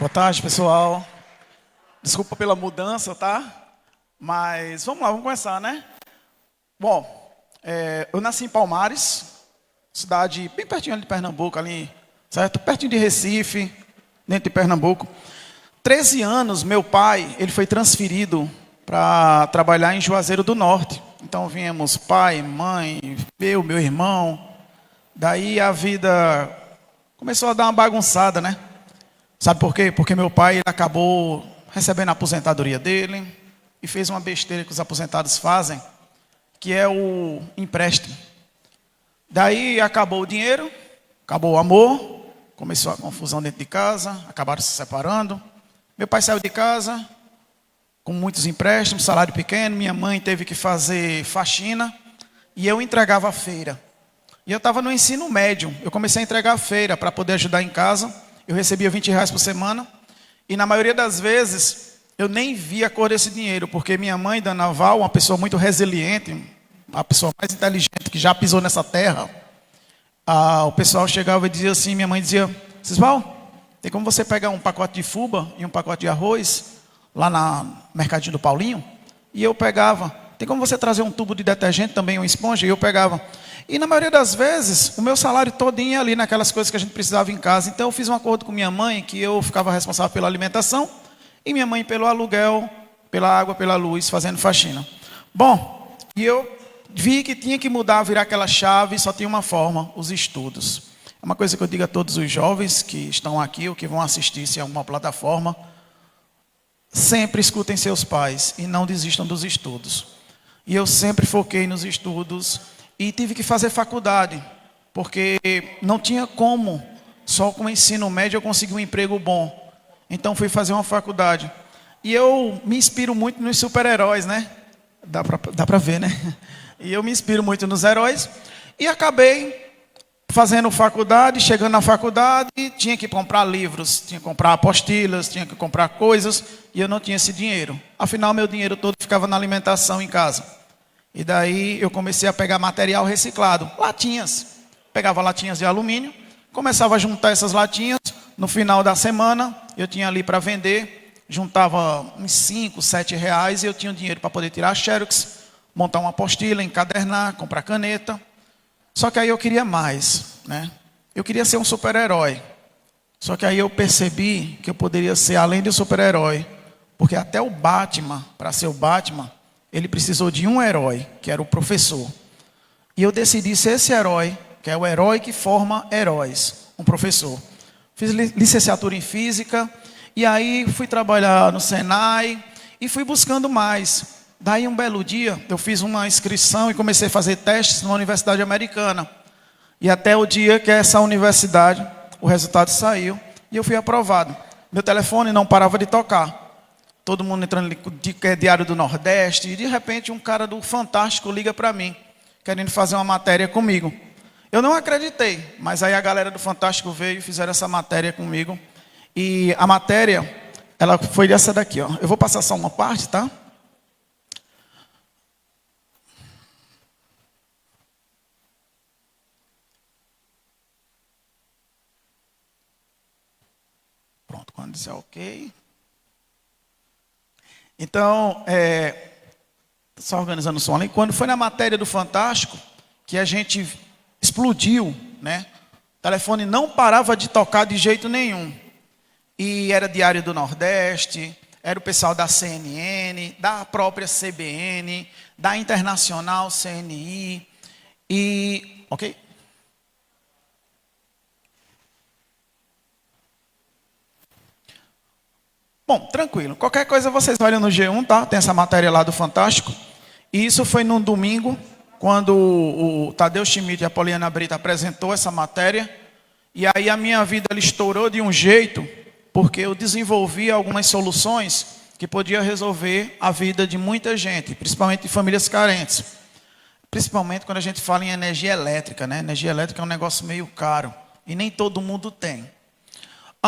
Boa tarde, pessoal. Desculpa pela mudança, tá? Mas vamos lá, vamos começar, né? Bom, eu nasci em Palmares, cidade bem pertinho ali de Pernambuco, ali, certo? Pertinho de Recife, dentro de Pernambuco. 13 anos, meu pai, ele foi transferido para trabalhar em Juazeiro do Norte. Então viemos pai, mãe, meu irmão. Daí a vida começou a dar uma bagunçada, né? Sabe por quê? Porque meu pai ele acabou recebendo a aposentadoria dele e fez uma besteira que os aposentados fazem, que é o empréstimo. Daí acabou o dinheiro, acabou o amor, começou a confusão dentro de casa, acabaram se separando. Meu pai saiu de casa com muitos empréstimos, salário pequeno, minha mãe teve que fazer faxina e eu entregava a feira. E eu estava no ensino médio, eu comecei a entregar a feira para poder ajudar em casa. Eu recebia R$ 20 por semana e na maioria das vezes eu nem via a cor desse dinheiro, porque minha mãe, Dona Val, uma pessoa muito resiliente, a pessoa mais inteligente que já pisou nessa terra, o pessoal chegava e dizia assim, minha mãe dizia, Cisval, tem como você pegar um pacote de fubá e um pacote de arroz lá na mercadinho do Paulinho? E eu pegava. Tem como você trazer um tubo de detergente também, uma esponja? E eu pegava. E na maioria das vezes, o meu salário todinho ia ali naquelas coisas que a gente precisava em casa. Então eu fiz um acordo com minha mãe, que eu ficava responsável pela alimentação, e minha mãe pelo aluguel, pela água, pela luz, fazendo faxina. Bom, e eu vi que tinha que mudar, virar aquela chave, só tinha uma forma, os estudos. É uma coisa que eu digo a todos os jovens que estão aqui, ou que vão assistir se é alguma plataforma, sempre escutem seus pais e não desistam dos estudos. E eu sempre foquei nos estudos e tive que fazer faculdade, porque não tinha como, só com o ensino médio eu conseguir um emprego bom. Então fui fazer uma faculdade. E eu me inspiro muito nos super-heróis, né? Dá pra ver, né? E eu me inspiro muito nos heróis. E acabei fazendo faculdade, chegando na faculdade, tinha que comprar livros, tinha que comprar apostilas, tinha que comprar coisas, e eu não tinha esse dinheiro. Afinal, meu dinheiro todo ficava na alimentação em casa. E daí eu comecei a pegar material reciclado, latinhas. Pegava latinhas de alumínio, começava a juntar essas latinhas. No final da semana, eu tinha ali para vender, juntava uns 5, 7 reais, e eu tinha o dinheiro para poder tirar a xerox, montar uma apostila, encadernar, comprar caneta. Só que aí eu queria mais, né? Eu queria ser um super-herói. Só que aí eu percebi que eu poderia ser além de um super-herói. Porque até o Batman, para ser o Batman, ele precisou de um herói, que era o professor. E eu decidi ser esse herói, que é o herói que forma heróis, um professor. Fiz licenciatura em física, e aí fui trabalhar no Senai, e fui buscando mais. Daí um belo dia, eu fiz uma inscrição e comecei a fazer testes numa universidade americana. E até o dia que essa universidade, o resultado saiu e eu fui aprovado. Meu telefone não parava de tocar. Todo mundo entrando de Diário do Nordeste. E de repente um cara do Fantástico liga para mim, querendo fazer uma matéria comigo. Eu não acreditei, mas aí a galera do Fantástico veio e fizeram essa matéria comigo. E a matéria, ela foi essa daqui, ó. Eu vou passar só uma parte, tá? Pronto, quando disser ok. Então, só organizando o som ali. Quando foi na matéria do Fantástico, que a gente explodiu, né? O telefone não parava de tocar de jeito nenhum. E era Diário do Nordeste, era o pessoal da CNN, da própria CBN, da Internacional CNI. E, ok? Bom, tranquilo. Qualquer coisa vocês olham no G1, tá? Tem essa matéria lá do Fantástico. E isso foi num domingo, quando o Tadeu Schmidt e a Poliana Brito apresentou essa matéria. E aí a minha vida ela estourou de um jeito, porque eu desenvolvi algumas soluções que podiam resolver a vida de muita gente, principalmente de famílias carentes. Principalmente quando a gente fala em energia elétrica, né? Energia elétrica é um negócio meio caro e nem todo mundo tem.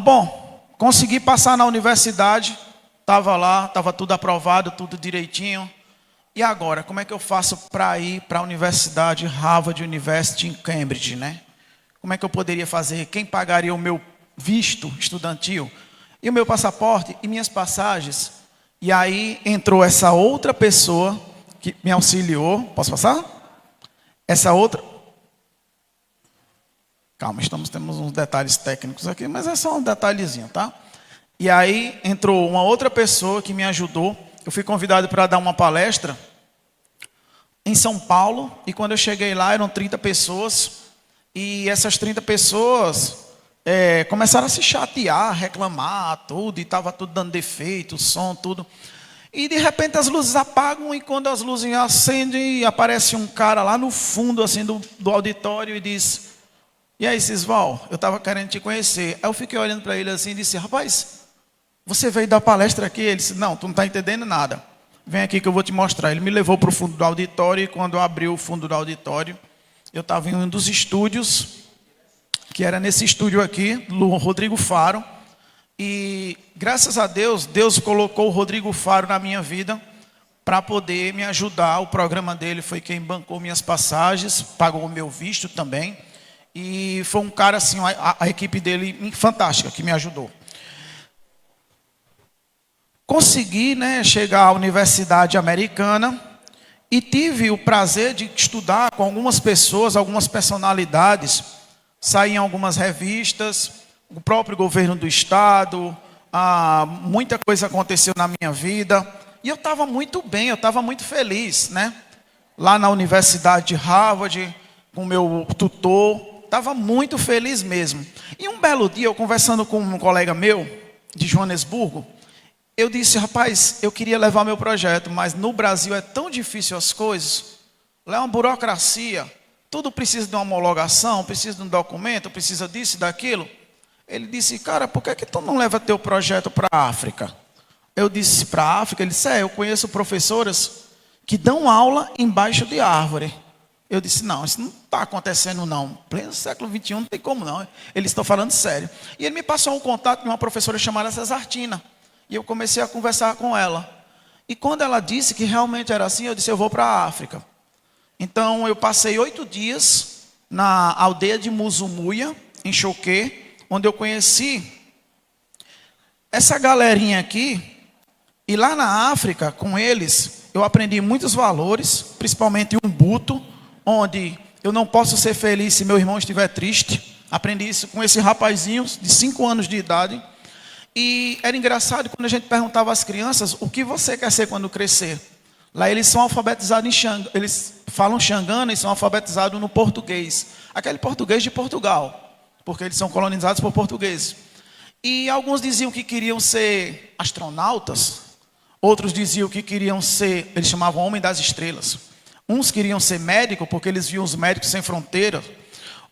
Bom, consegui passar na universidade, estava lá, estava tudo aprovado, tudo direitinho. E agora, como é que eu faço para ir para a universidade Harvard University em Cambridge, né? Como é que eu poderia fazer? Quem pagaria o meu visto estudantil? e o meu passaporte e minhas passagens. E aí entrou essa outra pessoa que me auxiliou. Posso passar? Essa outra... Calma, temos uns detalhes técnicos aqui, mas é só um detalhezinho, tá? E aí entrou uma outra pessoa que me ajudou. Eu fui convidado para dar uma palestra em São Paulo, e quando eu cheguei lá eram 30 pessoas, e essas 30 pessoas começaram a se chatear, reclamar, tudo, e estava tudo dando defeito, som, tudo. E de repente as luzes apagam, e quando as luzes acendem, aparece um cara lá no fundo assim, do auditório e diz: e aí, Cisval, eu estava querendo te conhecer. Aí eu fiquei olhando para ele assim e disse: rapaz, você veio dar palestra aqui? Ele disse: não, tu não está entendendo nada. Vem aqui que eu vou te mostrar. Ele me levou para o fundo do auditório, e quando eu abri o fundo do auditório, eu estava em um dos estúdios, que era nesse estúdio aqui, do Rodrigo Faro. E graças a Deus, Deus colocou o Rodrigo Faro na minha vida para poder me ajudar. O programa dele foi quem bancou minhas passagens, pagou o meu visto também. E foi um cara assim, a equipe dele fantástica, que me ajudou. Consegui, chegar à Universidade Americana e tive o prazer de estudar com algumas pessoas, algumas personalidades. Saí em algumas revistas, o próprio governo do estado, muita coisa aconteceu na minha vida. E eu estava muito bem, eu estava muito feliz, lá na Universidade de Harvard, com o meu tutor, estava muito feliz mesmo. E um belo dia, eu conversando com um colega meu, de Joanesburgo, eu disse: rapaz, eu queria levar meu projeto, mas no Brasil é tão difícil as coisas. Lá é uma burocracia, tudo precisa de uma homologação, precisa de um documento, precisa disso e daquilo. Ele disse: cara, por que tu não leva teu projeto para a África? Eu disse: para a África? Ele disse: eu conheço professoras que dão aula embaixo de árvore. Eu disse: não, isso não está acontecendo não. Pleno século XXI não tem como não. Eles estão falando sério. E ele me passou um contato de uma professora chamada Cesartina. E eu comecei a conversar com ela. E quando ela disse que realmente era assim, eu disse: eu vou para a África. Então eu passei 8 dias na aldeia de Muzumuia, em Choqué, onde eu conheci essa galerinha aqui. E lá na África, com eles, eu aprendi muitos valores, principalmente Ubuntu, onde eu não posso ser feliz se meu irmão estiver triste. Aprendi isso com esse rapazinho de 5 anos de idade. E era engraçado quando a gente perguntava às crianças: o que você quer ser quando crescer? Lá eles são alfabetizados em Xangana, eles falam Xangana e são alfabetizados no português. Aquele português de Portugal, porque eles são colonizados por portugueses. E alguns diziam que queriam ser astronautas, outros diziam que queriam ser, eles chamavam Homem das Estrelas. Uns queriam ser médico, porque eles viam os médicos sem fronteiras.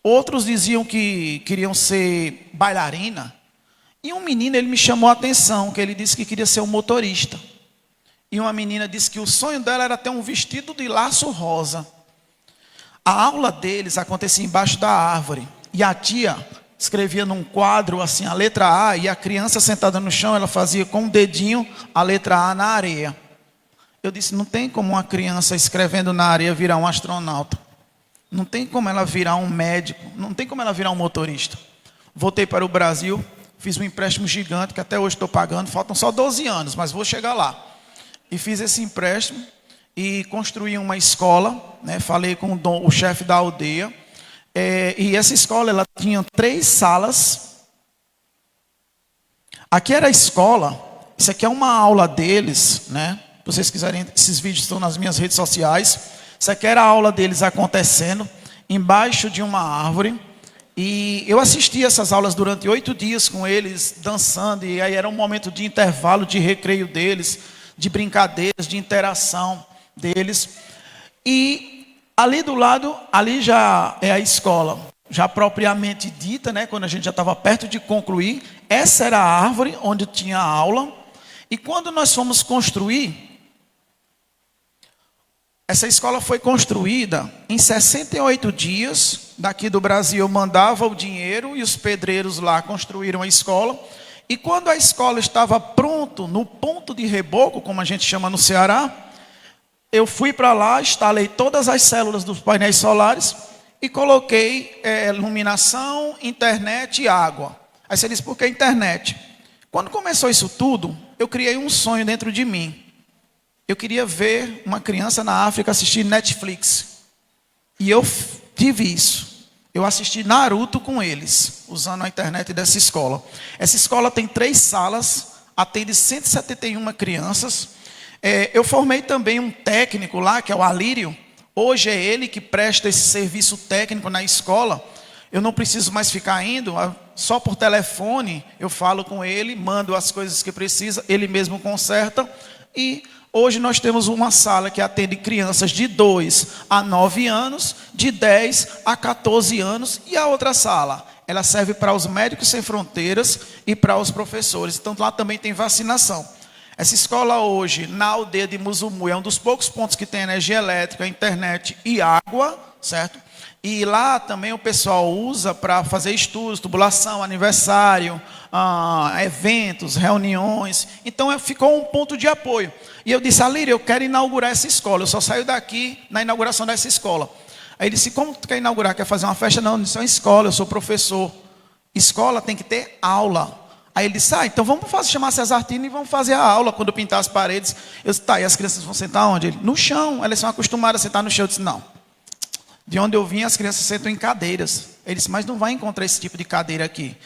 Outros diziam que queriam ser bailarina. E um menino, ele me chamou a atenção, que ele disse que queria ser um motorista. E uma menina disse que o sonho dela era ter um vestido de laço rosa. A aula deles acontecia embaixo da árvore. E a tia escrevia num quadro assim a letra A, e a criança sentada no chão, ela fazia com o dedinho a letra A na areia. Eu disse: não tem como uma criança escrevendo na areia virar um astronauta. Não tem como ela virar um médico. Não tem como ela virar um motorista. Voltei para o Brasil. Fiz um empréstimo gigante, que até hoje estou pagando. Faltam só 12 anos, mas vou chegar lá. E fiz esse empréstimo e construí uma escola. Falei com o chefe da aldeia. E essa escola, ela tinha 3 salas. Aqui era a escola. Isso aqui é uma aula deles, Se vocês quiserem, esses vídeos estão nas minhas redes sociais. Isso aqui era a aula deles acontecendo embaixo de uma árvore. E eu assisti essas aulas durante 8 dias com eles, dançando. E aí era um momento de intervalo, de recreio deles, de brincadeiras, de interação deles. E ali do lado, ali já é a escola, já propriamente dita, quando a gente já estava perto de concluir. Essa era a árvore onde tinha a aula. E quando nós fomos construir, essa escola foi construída em 68 dias. Daqui do Brasil eu mandava o dinheiro e os pedreiros lá construíram a escola. E quando a escola estava pronto, no ponto de reboco, como a gente chama no Ceará, eu fui para lá, instalei todas as células dos painéis solares e coloquei iluminação, internet e água. Aí você diz: por que internet? Quando começou isso tudo, eu criei um sonho dentro de mim. Eu queria ver uma criança na África assistir Netflix. E eu tive isso. Eu assisti Naruto com eles, usando a internet dessa escola. Essa escola tem 3 salas, atende 171 crianças. Eu formei também um técnico lá, que é o Alírio. Hoje é ele que presta esse serviço técnico na escola. Eu não preciso mais ficar indo, só por telefone eu falo com ele, mando as coisas que precisa, ele mesmo conserta. E hoje nós temos uma sala que atende crianças de 2 a 9 anos, de 10 a 14 anos. E a outra sala, ela serve para os médicos sem fronteiras e para os professores. Então lá também tem vacinação. Essa escola hoje, na aldeia de Musumu, é um dos poucos pontos que tem energia elétrica, internet e água, certo? E lá também o pessoal usa para fazer estudos, tubulação, aniversário, eventos, reuniões. Então ficou um ponto de apoio. E eu disse, Alírio, eu quero inaugurar essa escola. Eu só saio daqui na inauguração dessa escola. Aí ele disse, como tu quer inaugurar? Quer fazer uma festa? Não, isso é uma escola, eu sou professor. Escola tem que ter aula. Aí ele disse, então vamos chamar Cesartino e vamos fazer a aula quando pintar as paredes. Eu disse, e as crianças vão sentar onde? Ele, no chão. Elas são acostumadas a sentar no chão. Eu disse, não. De onde eu vim, as crianças sentam em cadeiras. Ele disse, mas não vai encontrar esse tipo de cadeira aqui.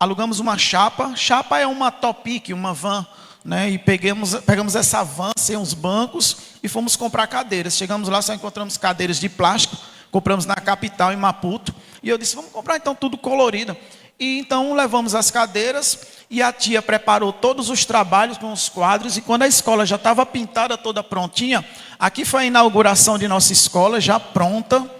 Alugamos uma chapa. Chapa é uma Topic, uma van, né? E pegamos essa van sem os bancos e fomos comprar cadeiras. Chegamos lá, só encontramos cadeiras de plástico. Compramos na capital, em Maputo. E eu disse, vamos comprar então tudo colorido. E então levamos as cadeiras e a tia preparou todos os trabalhos com os quadros. E quando a escola já estava pintada, toda prontinha, aqui foi a inauguração de nossa escola, já pronta.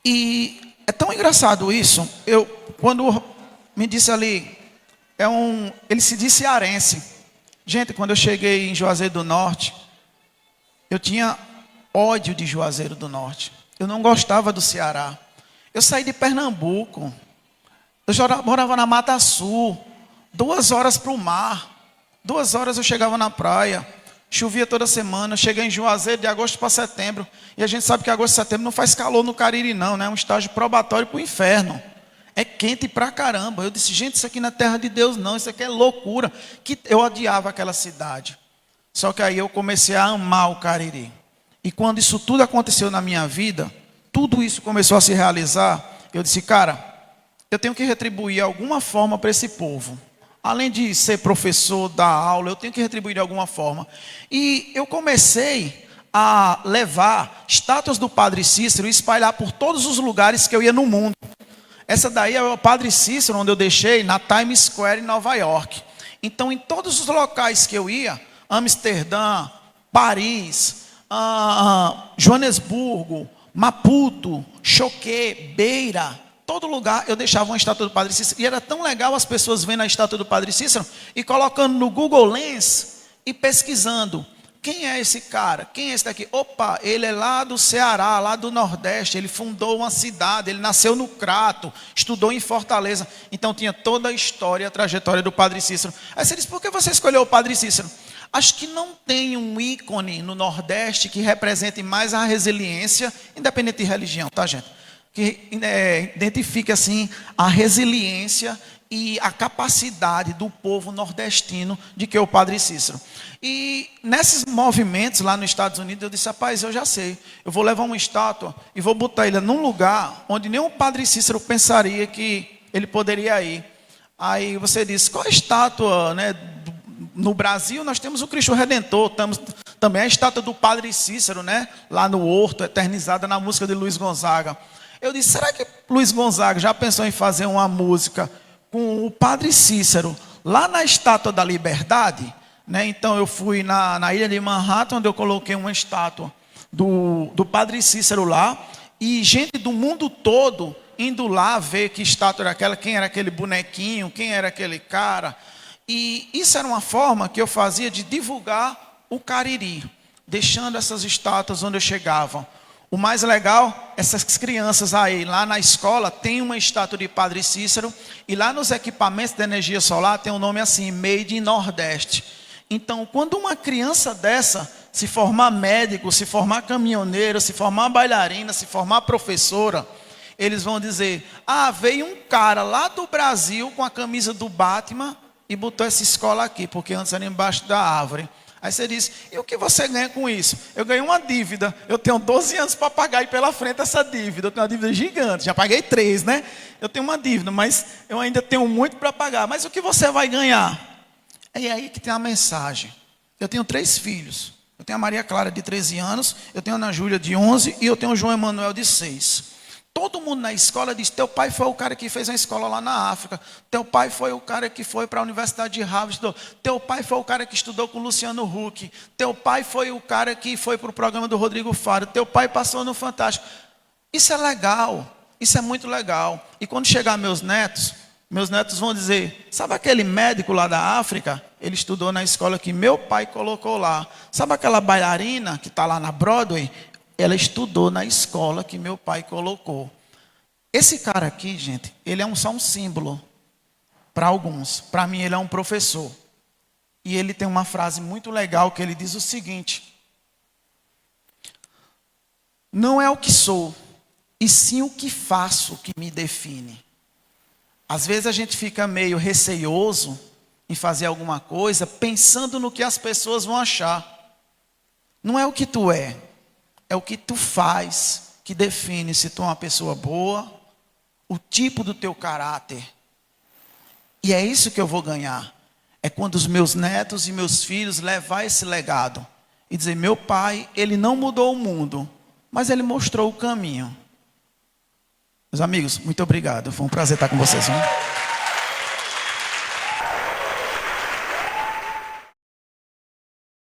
E é tão engraçado isso. Quando me disse ali, ele se disse cearense. Gente, quando eu cheguei em Juazeiro do Norte, eu tinha ódio de Juazeiro do Norte. Eu não gostava do Ceará. Eu saí de Pernambuco. Eu morava na Mata Sul. 2 horas para o mar. 2 horas eu chegava na praia. Chovia toda semana. Cheguei em Juazeiro de agosto para setembro. E a gente sabe que agosto e setembro não faz calor no Cariri, não, né? É um estágio probatório para o inferno. É quente pra caramba. Eu disse, gente, isso aqui não é terra de Deus, não. Isso aqui é loucura. Que eu odiava aquela cidade. Só que aí eu comecei a amar o Cariri. E quando isso tudo aconteceu na minha vida, tudo isso começou a se realizar, eu disse, cara, eu tenho que retribuir de alguma forma para esse povo. Além de ser professor, dar aula, eu tenho que retribuir de alguma forma. E eu comecei a levar estátuas do Padre Cícero e espalhar por todos os lugares que eu ia no mundo. Essa daí é o Padre Cícero, onde eu deixei na Times Square, em Nova York. Então, em todos os locais que eu ia, Amsterdã, Paris, Joanesburgo, Maputo, Choqué, Beira, todo lugar eu deixava uma estátua do Padre Cícero. E era tão legal as pessoas vendo a estátua do Padre Cícero e colocando no Google Lens e pesquisando. Quem é esse cara? Quem é esse daqui? Opa, ele é lá do Ceará, lá do Nordeste. Ele fundou uma cidade, ele nasceu no Crato, estudou em Fortaleza. Então tinha toda a história, a trajetória do Padre Cícero. Aí você diz, por que você escolheu o Padre Cícero? Acho que não tem um ícone no Nordeste que represente mais a resiliência, independente de religião, tá, gente? Que identifique assim a resiliência e a capacidade do povo nordestino de que é o Padre Cícero. E nesses movimentos lá nos Estados Unidos, eu disse, rapaz, eu já sei, eu vou levar uma estátua e vou botar ele num lugar onde nem o Padre Cícero pensaria que ele poderia ir. Aí você disse, qual a estátua, né? No Brasil nós temos o Cristo Redentor, temos também a estátua do Padre Cícero, né? Lá no Horto, eternizada na música de Luiz Gonzaga. Eu disse, será que Luiz Gonzaga já pensou em fazer uma música com o Padre Cícero lá na Estátua da Liberdade? Né? Então eu fui na ilha de Manhattan, onde eu coloquei uma estátua do Padre Cícero lá, e gente do mundo todo indo lá ver que estátua era aquela, quem era aquele bonequinho, quem era aquele cara. E isso era uma forma que eu fazia de divulgar o Cariri, deixando essas estátuas onde eu chegava. O mais legal, essas crianças aí, lá na escola, tem uma estátua de Padre Cícero, e lá nos equipamentos de energia solar tem um nome assim, Made in Nordeste. Então, quando uma criança dessa se formar médico, se formar caminhoneiro, se formar bailarina, se formar professora, eles vão dizer: ah, veio um cara lá do Brasil com a camisa do Batman e botou essa escola aqui, porque antes era embaixo da árvore. Aí você diz: e o que você ganha com isso? Eu ganho uma dívida, eu tenho 12 anos para pagar aí pela frente essa dívida. Eu tenho uma dívida gigante, já paguei 3, né? Eu tenho uma dívida, mas eu ainda tenho muito para pagar. Mas o que você vai ganhar? É aí que tem a mensagem. Eu tenho 3 filhos. Eu tenho a Maria Clara de 13 anos, eu tenho a Ana Júlia de 11 e eu tenho o João Emanuel de 6. Todo mundo na escola diz: teu pai foi o cara que fez uma escola lá na África. Teu pai foi o cara que foi para a Universidade de Harvard. Estudou. Teu pai foi o cara que estudou com o Luciano Huck. Teu pai foi o cara que foi para o programa do Rodrigo Faro. Teu pai passou no Fantástico. Isso é legal. Isso é muito legal. E quando chegar meus netos vão dizer: sabe aquele médico lá da África? Ele estudou na escola que meu pai colocou lá. Sabe aquela bailarina que está lá na Broadway? Ela estudou na escola que meu pai colocou. Esse cara aqui, gente, ele é só um símbolo para alguns. Para mim, ele é um professor. E ele tem uma frase muito legal que ele diz o seguinte: não é o que sou, e sim o que faço que me define. Às vezes a gente fica meio receioso em fazer alguma coisa, pensando no que as pessoas vão achar. Não é o que tu é o que tu faz que define se tu é uma pessoa boa, o tipo do teu caráter. E é isso que eu vou ganhar. É quando os meus netos e meus filhos levar esse legado e dizer: meu pai, ele não mudou o mundo, mas ele mostrou o caminho. Meus amigos, muito obrigado. Foi um prazer estar com vocês. Hein?